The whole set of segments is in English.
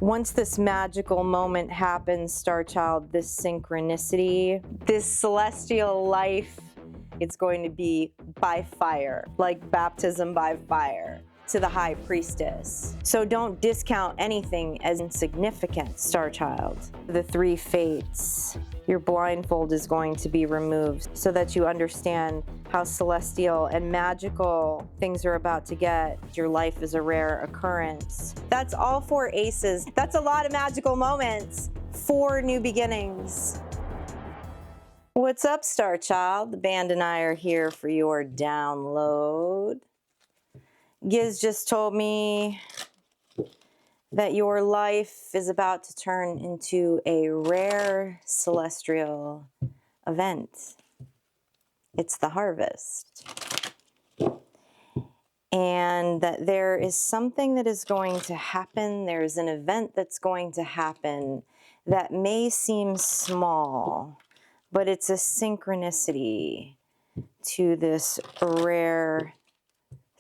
Once this magical moment happens, Star Child, this synchronicity, this celestial life, it's going to be by fire, like baptism by fire to the high priestess. So don't discount anything as insignificant, Star Child. The three fates. Your blindfold is going to be removed so that you understand how celestial and magical things are about to get. Your life is a rare occurrence. That's all 4 aces. That's a lot of magical moments. 4 new beginnings. What's up, Star Child? The band and I are here for your download. Giz just told me that your life is about to turn into a rare celestial event. It's the harvest. And that there is something that is going to happen. There's an event that's going to happen that may seem small, but it's a synchronicity to this rare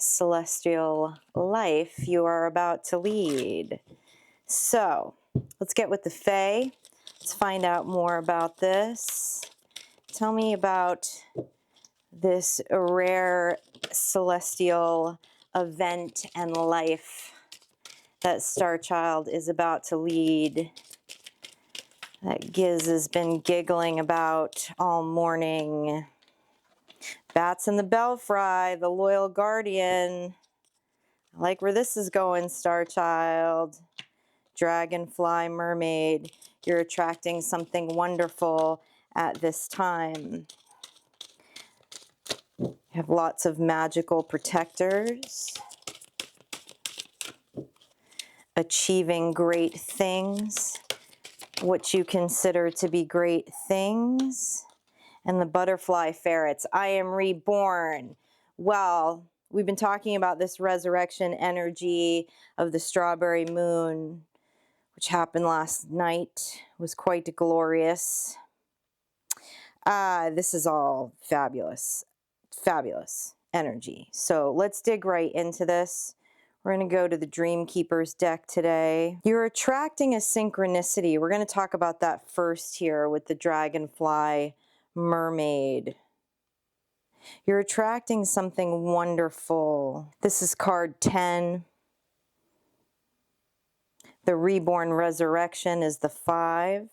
celestial life you are about to lead. So let's get with the Fae. Let's find out more about this. Tell me about this rare celestial event and life that Star Child is about to lead, that Giz has been giggling about all morning. Bats in the belfry, the loyal guardian. I like where this is going, Star Child. Dragonfly, mermaid, you're attracting something wonderful at this time. You have lots of magical protectors, achieving great things, what you consider to be great things. And the butterfly ferrets, I am reborn. Well, we've been talking about this resurrection energy of the strawberry moon, which happened last night. It was quite glorious. This is all fabulous, fabulous energy. So let's dig right into this. We're going to go to the Dreamkeepers deck today. You're attracting a synchronicity. We're going to talk about that first here with the dragonfly mermaid. You're attracting something wonderful. This is card 10. The reborn resurrection is the 5.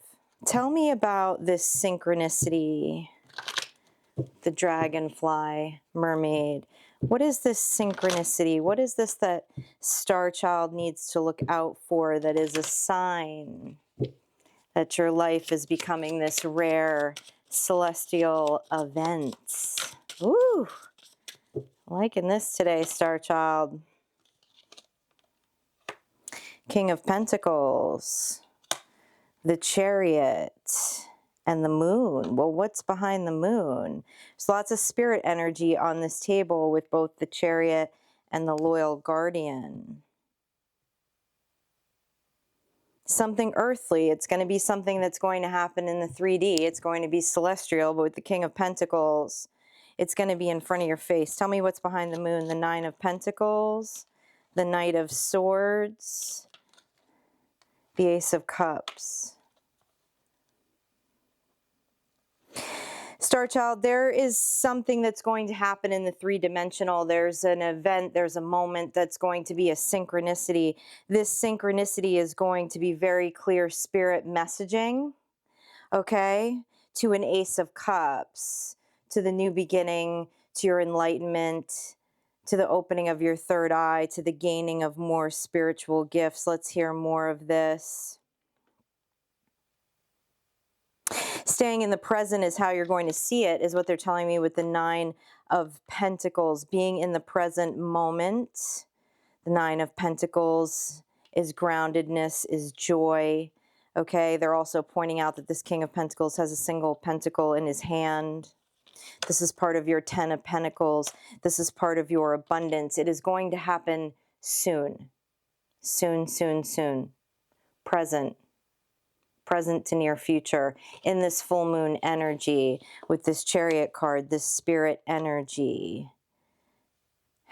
Tell me about this synchronicity, the dragonfly mermaid. What is this synchronicity? What is this that Star Child needs to look out for that is a sign that your life is becoming this rare celestial event? Ooh, liking this today, Star Child. King of Pentacles, the Chariot, and the Moon. Well, what's behind the Moon? There's lots of spirit energy on this table with both the Chariot and the Loyal Guardian. Something earthly. It's going to be something that's going to happen in the 3D. It's going to be celestial, but with the King of Pentacles, it's going to be in front of your face. Tell me what's behind the Moon. The 9 of Pentacles, the Knight of Swords, the Ace of Cups. Star Child, there is something that's going to happen in the 3-dimensional. There's an event, there's a moment that's going to be a synchronicity. This synchronicity is going to be very clear spirit messaging, okay, to an Ace of Cups, to the new beginning, to your enlightenment, to the opening of your third eye, to the gaining of more spiritual gifts. Let's hear more of this. Staying in the present is how you're going to see it, is what they're telling me with the 9 of Pentacles. Being in the present moment. The 9 of Pentacles is groundedness, is joy. Okay, they're also pointing out that this King of Pentacles has a single pentacle in his hand. This is part of your 10 of Pentacles. This is part of your abundance. It is going to happen soon. Soon, soon, soon. Present to near future, in this full moon energy, with this Chariot card, this spirit energy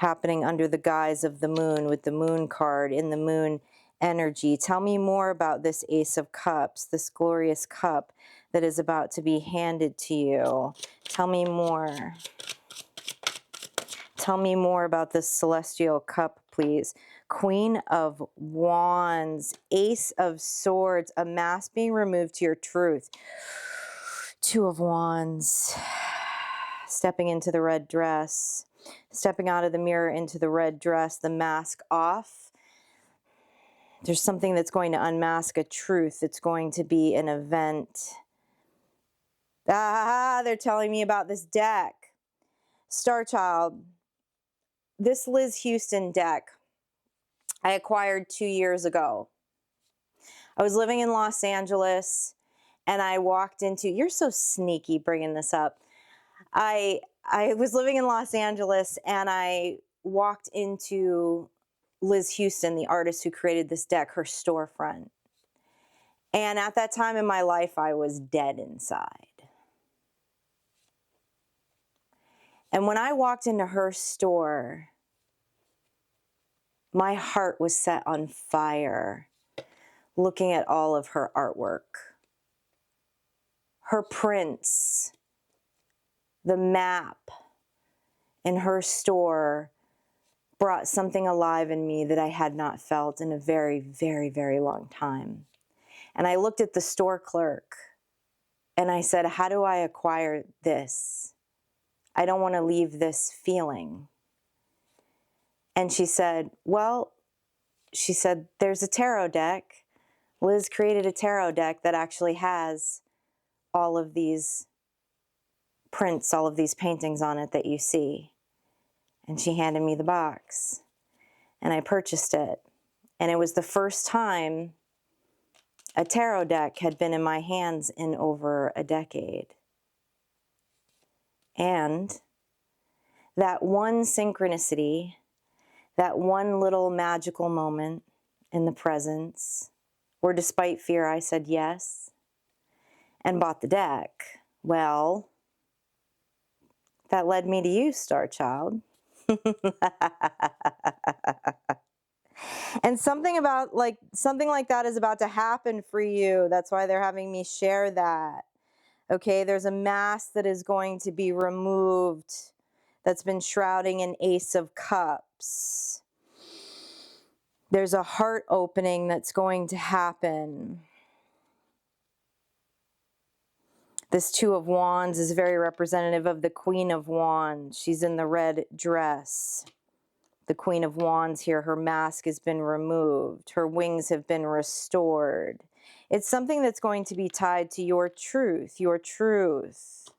happening under the guise of the moon, with the Moon card in the moon energy. Tell me more about this Ace of Cups, this glorious cup that is about to be handed to you. Tell me more. Tell me more about this celestial cup, please. Queen of Wands, Ace of Swords, a mask being removed to your truth. Two of Wands, stepping into the red dress, stepping out of the mirror into the red dress, the mask off. There's something that's going to unmask a truth. It's going to be an event. They're telling me about this deck. Star Child, this Liz Houston deck I acquired 2 years ago. I was living in Los Angeles and I walked into, you're so sneaky bringing this up. I was living in Los Angeles and I walked into Liz Houston, the artist who created this deck, her storefront. And at that time in my life, I was dead inside. And when I walked into her store, my heart was set on fire looking at all of her artwork. Her prints, the map in her store brought something alive in me that I had not felt in a very, very, very long time. And I looked at the store clerk and I said, how do I acquire this? I don't want to leave this feeling. And she said, well, there's a tarot deck. Liz created a tarot deck that actually has all of these prints, all of these paintings on it that you see. And she handed me the box and I purchased it. And it was the first time a tarot deck had been in my hands in over a decade. And that one synchronicity, that one little magical moment in the presence, where despite fear I said yes and bought the deck, well, that led me to you, Star Child. And something like that is about to happen for you. That's why they're having me share that. Okay, there's a mask that is going to be removed that's been shrouding an Ace of Cups. There's a heart opening that's going to happen. This Two of Wands is very representative of the Queen of Wands. She's in the red dress. The Queen of Wands here, her mask has been removed. Her wings have been restored. It's something that's going to be tied to your truth, your truth.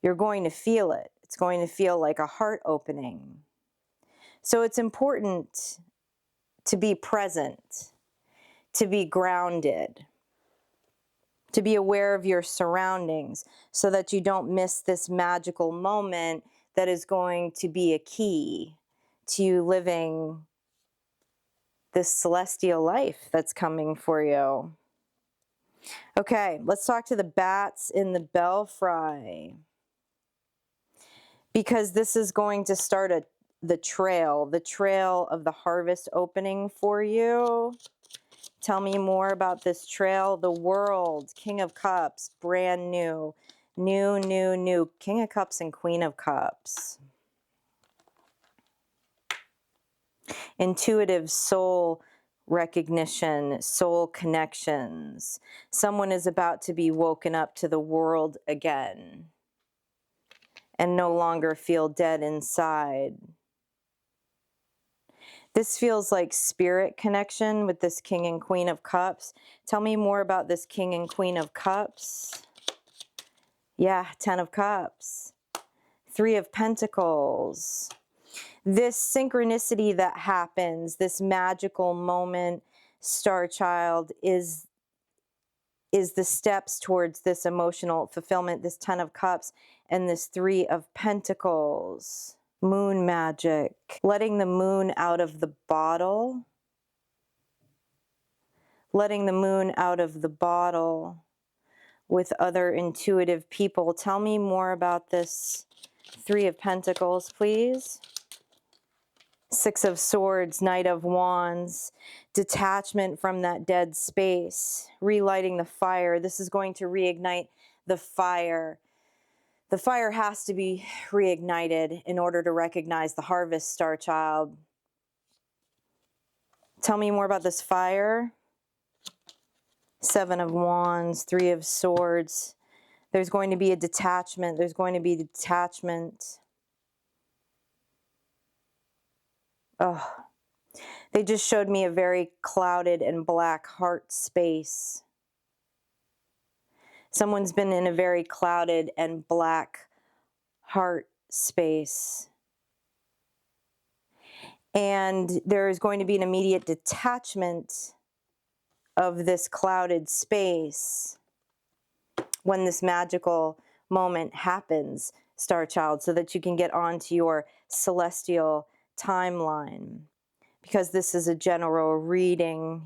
You're going to feel it. It's going to feel like a heart opening. So it's important to be present, to be grounded, to be aware of your surroundings so that you don't miss this magical moment that is going to be a key to you living this celestial life that's coming for you. Okay, let's talk to the bats in the belfry, because this is going to start the trail of the harvest opening for you. Tell me more about this trail. The World, King of Cups, brand new, new, King of Cups and Queen of Cups. Intuitive soul recognition, soul connections. Someone is about to be woken up to the world again and no longer feel dead inside. This feels like spirit connection with this King and Queen of Cups. Tell me more about this King and Queen of Cups. Yeah, 10 of Cups. 3 of Pentacles. This synchronicity that happens, this magical moment, Star Child, is the steps towards this emotional fulfillment, this 10 of Cups and this 3 of Pentacles. Moon magic, letting the moon out of the bottle. Letting the moon out of the bottle with other intuitive people. Tell me more about this 3 of Pentacles, please. Six of Swords, Knight of Wands, detachment from that dead space, relighting the fire. This is going to reignite the fire. The fire has to be reignited in order to recognize the harvest, Star Child. Tell me more about this fire. Seven of Wands, Three of Swords. There's going to be a detachment. There's going to be detachment. Oh, they just showed me a very clouded and black heart space. Someone's been in a very clouded and black heart space. And there is going to be an immediate detachment of this clouded space when this magical moment happens, Star Child, so that you can get onto your celestial timeline. Because this is a general reading,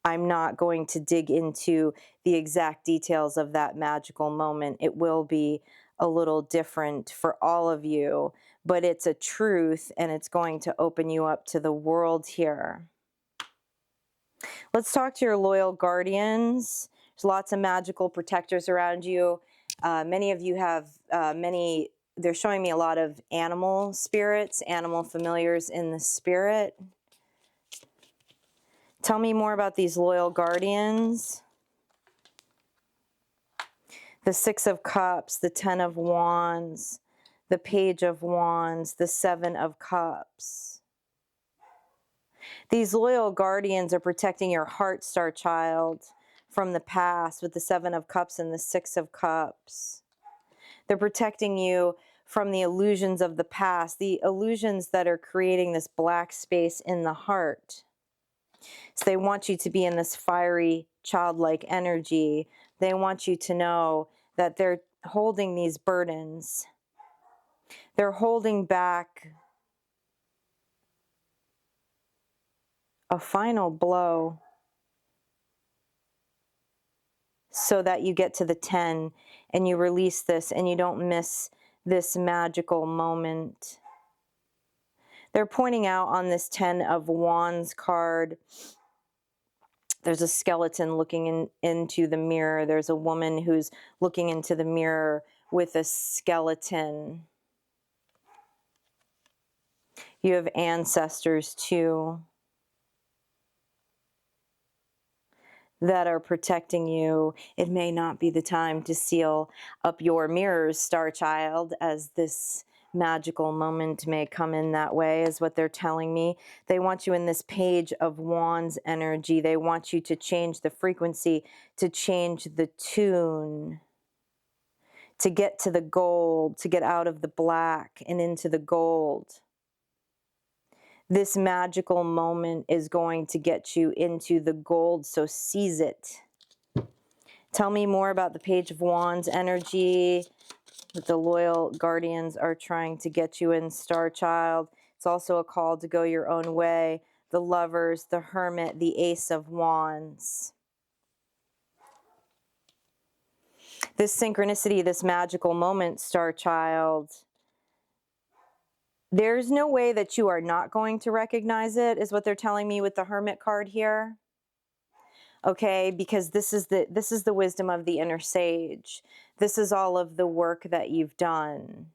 I'm not going to dig into the exact details of that magical moment. It will be a little different for all of you, but it's a truth and it's going to open you up to the world here. Let's talk to your loyal guardians. There's lots of magical protectors around you. Many of you have they're showing me a lot of animal spirits, animal familiars in the spirit. Tell me more about these loyal guardians. The Six of Cups, the Ten of Wands, the Page of Wands, the Seven of Cups. These loyal guardians are protecting your heart, Star Child, from the past with the Seven of Cups and the Six of Cups. They're protecting you from the illusions of the past, the illusions that are creating this black space in the heart. So they want you to be in this fiery, childlike energy. They want you to know that they're holding these burdens. They're holding back a final blow so that you get to the 10 and you release this and you don't miss this magical moment. They're pointing out on this 10 of Wands card, there's a skeleton looking into the mirror. There's a woman who's looking into the mirror with a skeleton. You have ancestors too that are protecting you. It may not be the time to seal up your mirrors, Star Child, as this magical moment may come in that way, is what they're telling me. They want you in this Page of Wands energy. They want you to change the frequency, to change the tune, to get to the gold, to get out of the black and into the gold. This magical moment is going to get you into the gold, so seize it. Tell me more about the Page of Wands energy that the loyal guardians are trying to get you in, Star Child. It's also a call to go your own way. The Lovers, the Hermit, the Ace of Wands. This synchronicity, this magical moment, Star Child, there's no way that you are not going to recognize it, is what they're telling me with the Hermit card here. Okay, because this is the wisdom of the inner sage. This is all of the work that you've done.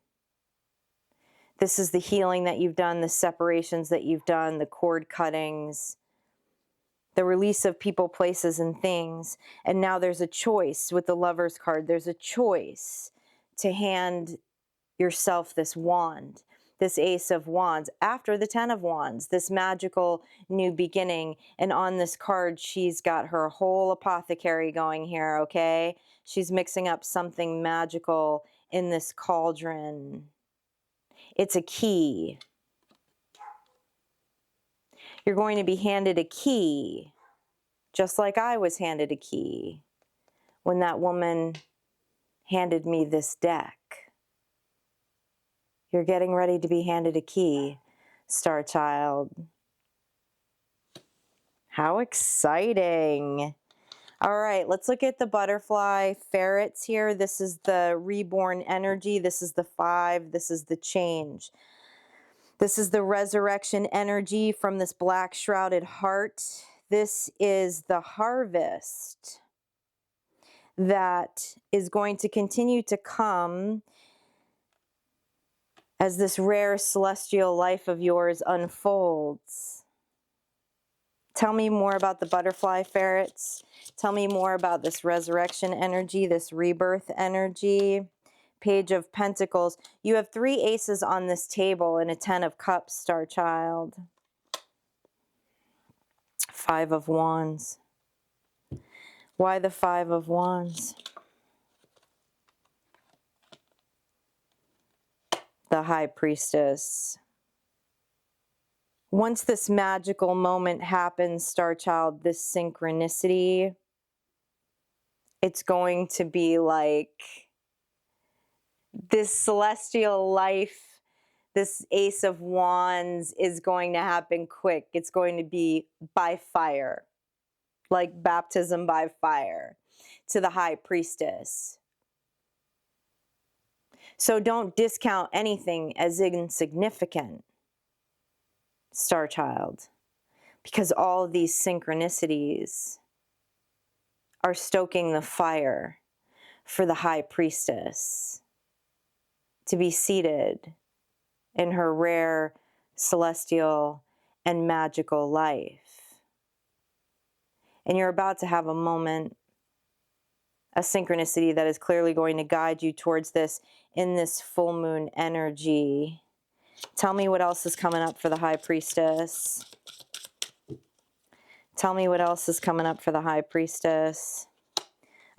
This is the healing that you've done, the separations that you've done, the cord cuttings, the release of people, places, and things. And now there's a choice with the Lovers card. There's a choice to hand yourself this wand, this Ace of Wands, after the Ten of Wands, this magical new beginning. And on this card, she's got her whole apothecary going here, okay? She's mixing up something magical in this cauldron. It's a key. You're going to be handed a key, just like I was handed a key when that woman handed me this deck. You're getting ready to be handed a key, Star Child. How exciting. All right, let's look at the butterfly ferrets here. This is the reborn energy. This is the 5. This is the change. This is the resurrection energy from this black shrouded heart. This is the harvest that is going to continue to come as this rare celestial life of yours unfolds. Tell me more about the butterfly ferrets. Tell me more about this resurrection energy, this rebirth energy. Page of Pentacles. You have 3 aces on this table and a 10 of cups, star child. 5 of wands. Why the 5 of wands? The high priestess. Once this magical moment happens, star child, this synchronicity, it's going to be like this celestial life, this ace of wands is going to happen quick. It's going to be by fire, like baptism by fire to the high priestess. So don't discount anything as insignificant, star child, because all of these synchronicities are stoking the fire for the high priestess to be seated in her rare celestial and magical life. And you're about to have a moment, a synchronicity that is clearly going to guide you towards this in this full moon energy. Tell me what else is coming up for the high priestess. Tell me what else is coming up for the high priestess.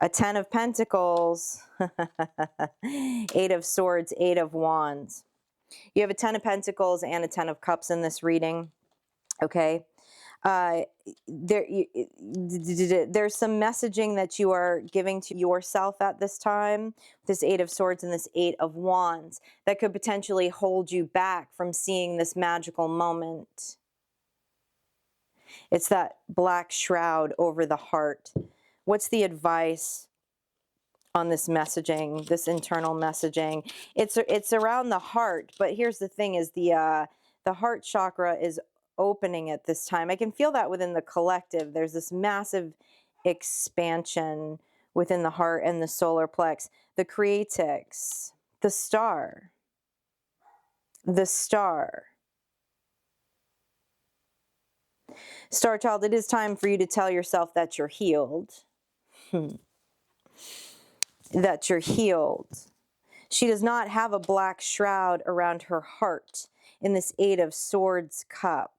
A 10 of pentacles, 8 of swords, 8 of wands. You have a 10 of pentacles and a 10 of cups in this reading, okay? There's some messaging that you are giving to yourself at this time, this 8 of swords and this 8 of wands, that could potentially hold you back from seeing this magical moment. It's that black shroud over the heart. What's the advice on this messaging, this internal messaging? It's around the heart, but here's the thing: is the heart chakra is opening at this time. I can feel that within the collective. There's this massive expansion within the heart and the solar plex. The creatix, the star, the star. Star child, it is time for you to tell yourself that you're healed. That you're healed. She does not have a black shroud around her heart in this 8 of swords cup.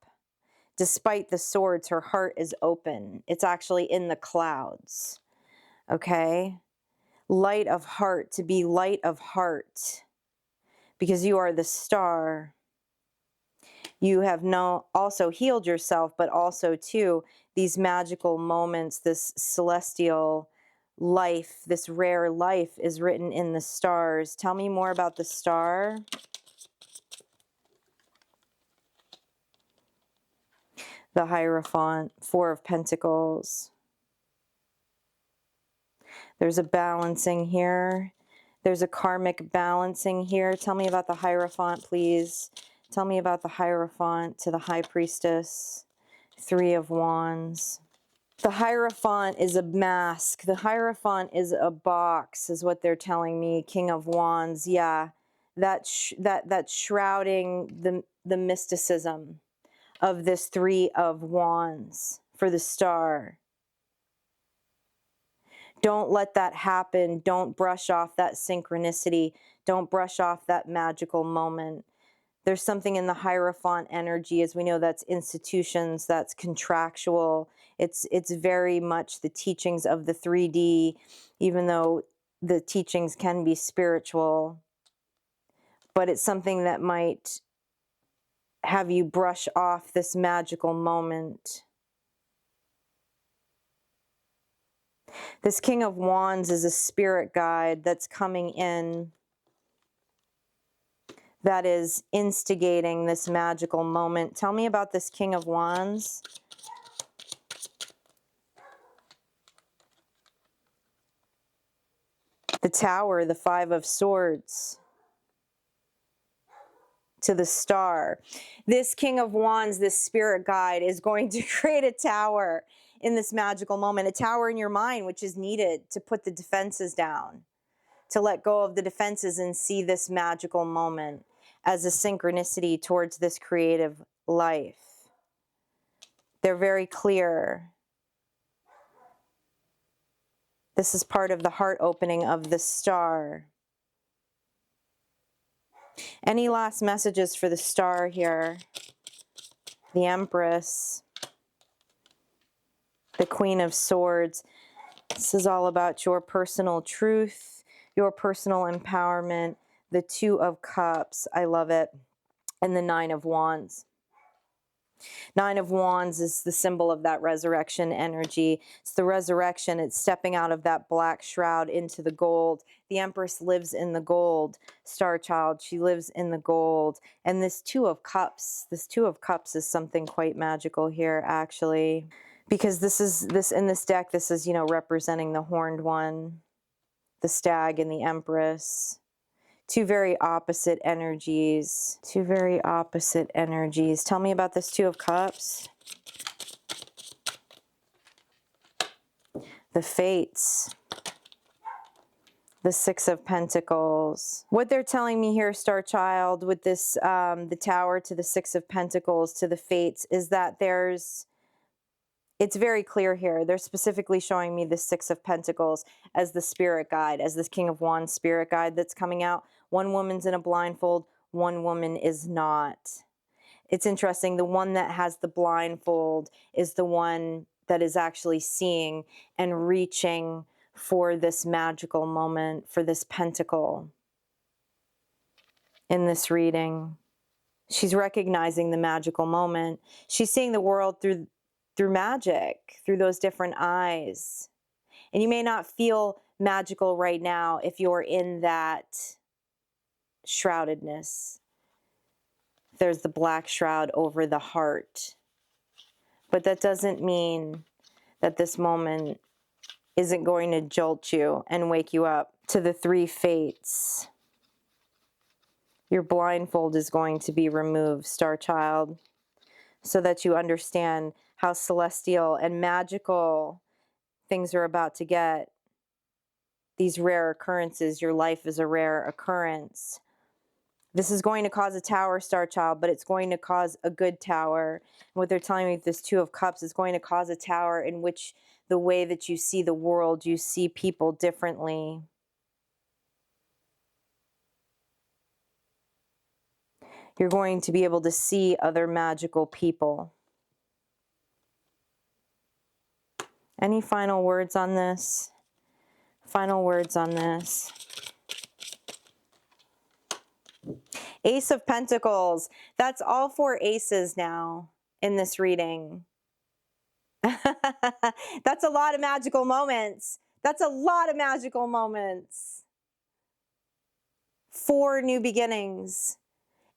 Despite the swords, her heart is open. It's actually in the clouds. Okay? Light of heart, to be light of heart. Because you are the star. You have also healed yourself, but also too, these magical moments, this celestial life, this rare life is written in the stars. Tell me more about the star. The Hierophant, 4 of Pentacles. There's a balancing here. There's a karmic balancing here. Tell me about the Hierophant, please. Tell me about the Hierophant to the High Priestess. 3 of Wands. The Hierophant is a mask. The Hierophant is a box, is what they're telling me. King of Wands, yeah. That's shrouding the mysticism of this 3 of Wands for the star. Don't let that happen. Don't brush off that synchronicity. Don't brush off that magical moment. There's something in the Hierophant energy, as we know, that's institutions, that's contractual. It's very much the teachings of the 3D, even though the teachings can be spiritual. But it's something that might have you brush off this magical moment. This King of Wands is a spirit guide that's coming in, that is instigating this magical moment. Tell me about this King of Wands. The Tower, the 5 of Swords. to the star. This King of Wands, this spirit guide, is going to create a tower in this magical moment, a tower in your mind, which is needed to put the defenses down, to let go of the defenses and see this magical moment as a synchronicity towards this creative life. They're very clear. This is part of the heart opening of the star. Any last messages for the star here? The Empress, the Queen of Swords. This is all about your personal truth, your personal empowerment. The Two of Cups, I love it. And the Nine of Wands. Nine of Wands is the symbol of that resurrection energy. It's the resurrection. It's stepping out of that black shroud into the gold. The Empress lives in the gold. Star Child, she lives in the gold. And this Two of Cups is something quite magical here, actually. Because in this deck, this is, representing the horned one, the stag and the Empress. Two very opposite energies. Two very opposite energies. Tell me about this Two of Cups. The Fates. The Six of Pentacles. What they're telling me here, Star Child, with this, the Tower to the Six of Pentacles to the Fates, is that it's very clear here. They're specifically showing me the Six of Pentacles as the spirit guide, as this King of Wands spirit guide that's coming out. One woman's in a blindfold, one woman is not. It's interesting. The one that has the blindfold is the one that is actually seeing and reaching for this magical moment, for this pentacle in this reading. She's recognizing the magical moment. She's seeing the world through magic, through those different eyes. And you may not feel magical right now if you're in that shroudedness. There's the black shroud over the heart. But that doesn't mean that this moment isn't going to jolt you and wake you up to the Three Fates. Your blindfold is going to be removed, Star Child, so that you understand how celestial and magical things are about to get. These rare occurrences, your life is a rare occurrence. This is going to cause a tower, Star Child, but it's going to cause a good tower. And what they're telling me with this Two of Cups is going to cause a tower in which the way that you see the world, you see people differently. You're going to be able to see other magical people. Any final words on this? Final words on this. Ace of Pentacles. That's all four aces now in this reading. That's a lot of magical moments. That's a lot of magical moments. 4 new beginnings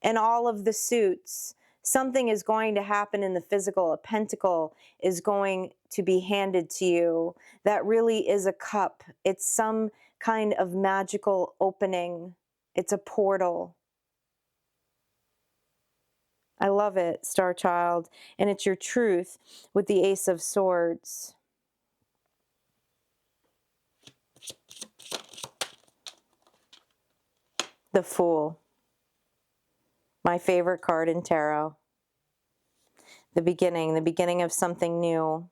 in all of the suits. Something is going to happen in the physical. A pentacle is going to be handed to you. That really is a cup. It's some kind of magical opening. It's a portal. I love it, Star Child. And it's your truth with the Ace of Swords. The Fool. My favorite card in tarot. The beginning of something new.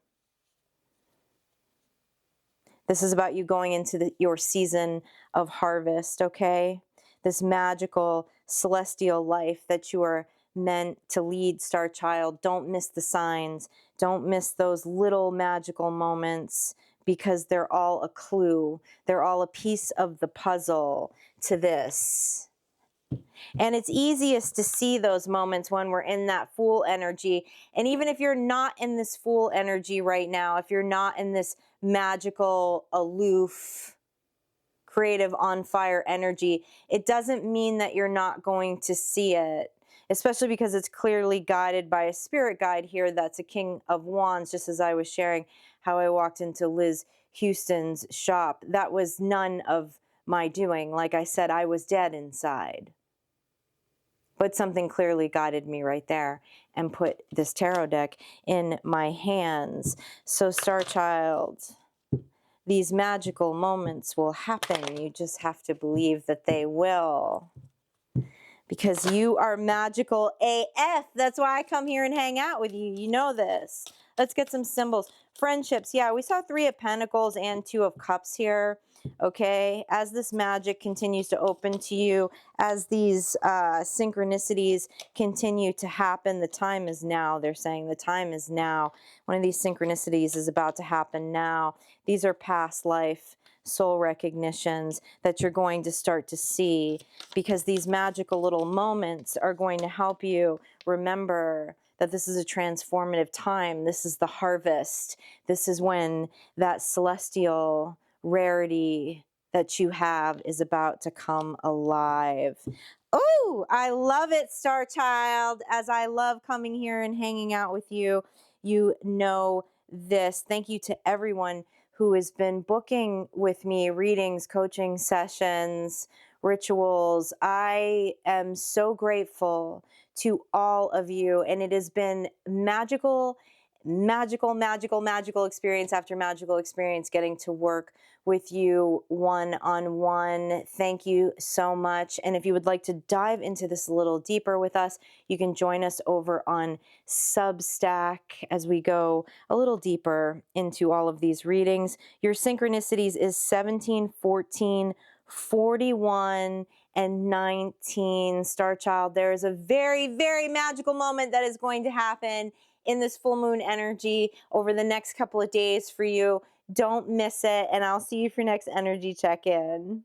This is about you going into your season of harvest, okay? This magical, celestial life that you are meant to lead, Star Child. Don't miss the signs. Don't miss those little magical moments, because they're all a clue. They're all a piece of the puzzle to this. And it's easiest to see those moments when we're in that Fool energy. And even if you're not in this Fool energy right now, if you're not in this magical, aloof, creative, on fire energy, it doesn't mean that you're not going to see it. Especially because it's clearly guided by a spirit guide here that's a King of Wands, just as I was sharing how I walked into Liz Houston's shop. That was none of my doing. Like I said, I was dead inside. but something clearly guided me right there and put this tarot deck in my hands. So, Star Child, these magical moments will happen. You just have to believe that they will. Because you are magical AF. That's why I come here and hang out with you. You know this. Let's get some symbols. Friendships. Yeah, we saw 3 of Pentacles and 2 of Cups here. Okay, as this magic continues to open to you, as these synchronicities continue to happen, the time is now. They're saying the time is now. One of these synchronicities is about to happen now. These are past life soul recognitions that you're going to start to see, because these magical little moments are going to help you remember that this is a transformative time. This is the harvest. This is when that celestial rarity that you have is about to come alive. Oh, I love it, Star Child. As I love coming here and hanging out with you, you know this. Thank you to everyone who has been booking with me readings, coaching sessions, rituals. I am so grateful to all of you, and it has been magical, magical, magical, magical experience after magical experience getting to work with you one-on-one. Thank you so much. And if you would like to dive into this a little deeper with us, you can join us over on Substack as we go a little deeper into all of these readings. Your synchronicities is 17, 14, 41, and 19. Star Child, there is a very, very magical moment that is going to happen in this full moon energy over the next couple of days for you. Don't miss it, and I'll see you for your next energy check-in.